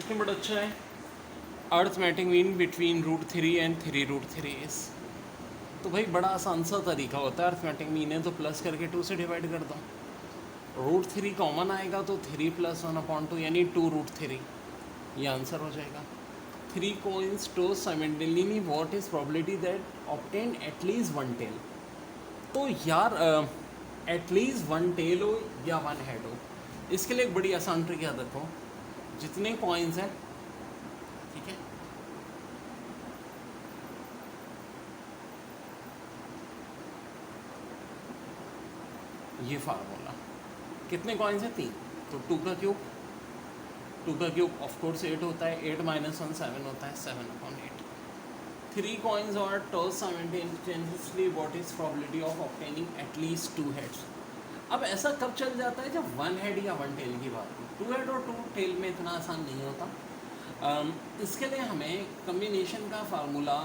लेकिन बड़ा अच्छा है। Arithmetic mean between √3 and 3√3 is. तो भाई बड़ा आसान सा तरीका होता है, अर्थमेटिक मीन है तो प्लस करके 2 से डिवाइड कर दो। √3 कॉमन आएगा तो 3 + 1/2 यानी 2√3, ये आंसर हो जाएगा। 3 coins toss simultaneously, what is probability that obtain at least one tail? तो यार एटलीस्ट वन टेल हो या वन हेड हो, इसके लिए एक बड़ी आसान ट्रिक याद रखो। जितने कॉइन्स हैं, ठीक है, ये फार्मूला, कितने कॉइन्स हैं 3, तो 2 का क्यूब, 2 का क्यूब ऑफकोर्स 8 होता है, 8 - 1 7 होता है, 7/8। 3 coins are tossed simultaneously, what is probability of obtaining at least 2 heads? अब ऐसा कब चल जाता है जब 1 हेड या 1 टेल की बात हो। 2 हेड और 2 टेल में इतना आसान नहीं होता। इसके लिए हमें कम्बिनेशन का फार्मूला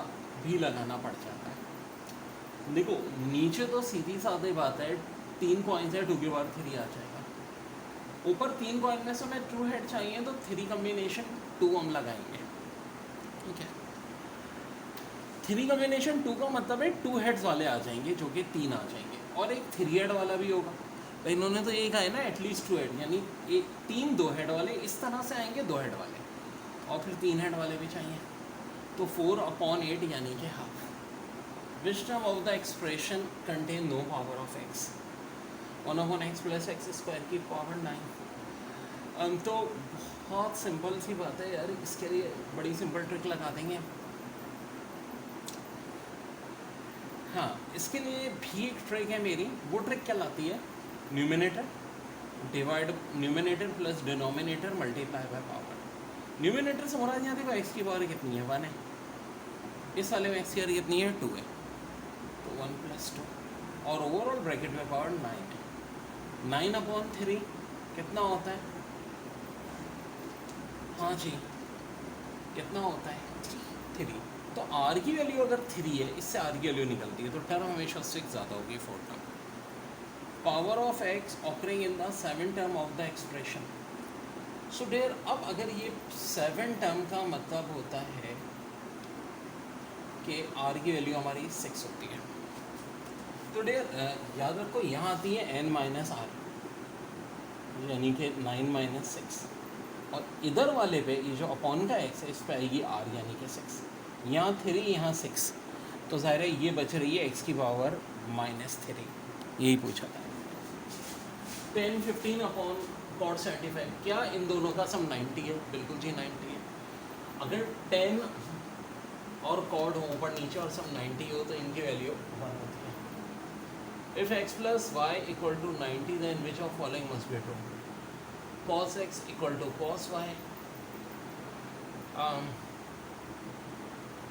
भी लगाना पड़ जाता है। देखो नीचे तो सीधी सादी बात है, 3 कॉइन्स है, 2 की पावर 3 आ जाएगा। ऊपर 3 कॉइन में से हमें 2 हेड चाहिए तो 3 कम्बिनेशन 2 हम लगाएंगे, ठीक है। 3 कम्बिनेशन 2 का मतलब है 2 हेड्स वाले आ जाएंगे जो कि 3 आ जाएंगे, और एक 3 हेड वाला भी होगा। तो इन्होंने तो ये कहा है ना एटलीस्ट 2 हेड, यानी 3 2 हेड वाले इस तरह से आएंगे, 2 हेड वाले, और फिर 3 हेड वाले भी चाहिए। तो 4/8 यानी कि half. Which term of the expression contain no power of x? 1/x + x² की पावर 9। तो बहुत सिंपल सी बात है यार, इसके लिए बड़ी सिंपल ट्रिक लगा देंगे। हाँ, इसके लिए भी एक ट्रिक है मेरी। वो ट्रिक क्या लाती है, numerator plus denominator multiply by power. Numerator से मुराद यहाँ देखो x की पावर कितनी है, 1 है। इस वाले में x की पावर कितनी है, 2 है, तो 1 + 2, और ओवरऑल ब्रैकेट में पावर 9 है। 9/3 कितना होता है, हाँ जी, कितना होता है, 3। तो r की वैल्यू अगर 3 है, इससे r की वैल्यू निकलती है, तो टर्म हमेशा उससे ज़्यादा होगी, 4 term. Power of x occurring in the 7 term of the expression. So dear, अब अगर ये 7 टर्म का मतलब होता है कि r की वैल्यू हमारी 6 होती है, तो डियर याद रखो यहाँ आती है n - r, यानी कि 9 - 6, और इधर वाले पे ये जो अपॉन का x है, इस पे आएगी r यानी कि 6। यहाँ 3, यहाँ 6, तो ज़ाहिर है ये बच रही है x की पावर -3, यही पूछा था। 10 15/cos 75, क्या इन दोनों का सम 90 है? बिल्कुल जी 90 है। अगर 10 और कॉड हो ऊपर नीचे और सम 90 हो तो इनकी वैल्यू 1 होती है। If x + y = 90, then which of following must be true? cos x = cos y,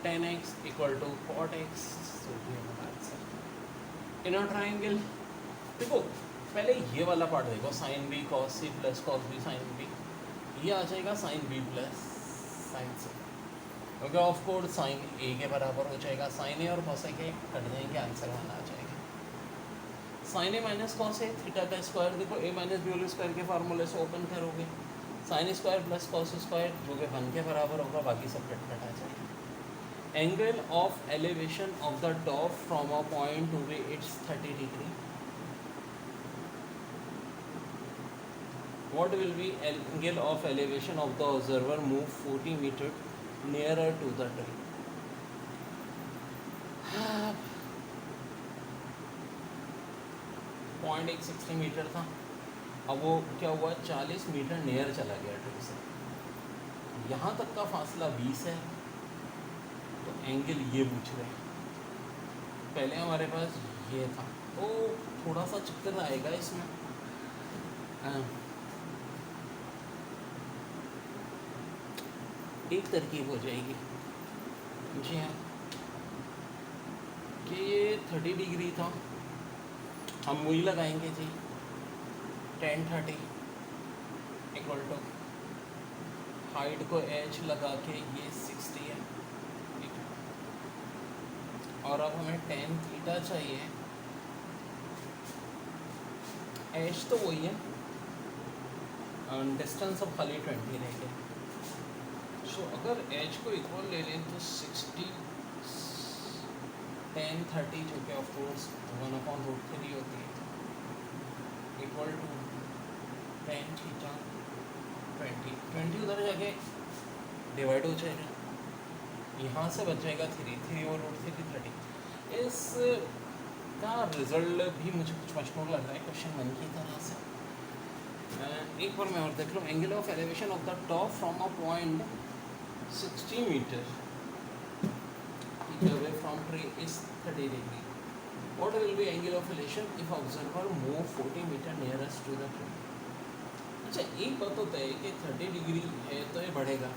10x = cot x, so ये हमारा आंसर। इन अ ट्राइंगल, देखो पहले ये वाला पार्ट देखो, sin b cos c + cos b sin b, ये आ जाएगा sin b + sin c, क्योंकि ऑफ कोर्स sin a के बराबर हो जाएगा, sin a और cos a के कट जाएंगे, आंसर 1 आ जाएगा। sin a - cos a, theta का स्क्वायर देखो a - b होल स्क्वायर के फार्मूले से ओपन करोगे, sin स्क्वायर + cos स्क्वायर जो कि 1 के बराबर होगा, बाकी सब कट आ जाएगा। Angle of elevation of the top from a point to b it's 30 degree. What will be angle of elevation of the observer move 40 meter nearer to the tree? Point 160 metre था, अब वो क्या हुआ, 40 metre near चला गया tree से। यहाँ तक का फासला 20 है, तो एंगल ये पूछ रहे हैं। पहले हमारे पास ये था, तो थोड़ा सा चक्कर आएगा इसमें। एक तरकीब हो जाएगी जी हाँ, कि ये 30 डिग्री था, हम वही लगाएंगे जी, tan 30 = हाइट को h लगा के ये 60 है, ठीक है। और अब हमें tan थीटा चाहिए, h तो वही है, डिस्टेंस अब खाली 20 रह गया, सो अगर एच को इक्वल ले लें तो 60 10 30 जो कि ऑफ कोर्स 1/√3 होती है इक्वल टू 10 थीटा 20 उधर जाके डिवाइड हो जाएगा, यहाँ से बच जाएगा 3 30 इस का रिजल्ट भी मुझे कुछ मशहूर लग रहा है क्वेश्चन 1 की तरह से। एक बार मैं और देख लूँ, angle of elevation of the top from a point 60 metre away from tree is 30 degree. What will be angle of elevation if observer move 40 meter nearest to the tree? अच्छा एक बात होता है कि 30 डिग्री है तो ये बढ़ेगा,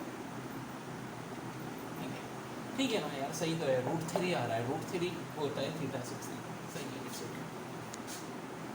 ठीक है ना यार, सही तो है, √3 आ रहा है, √3 होता है थीटा 60।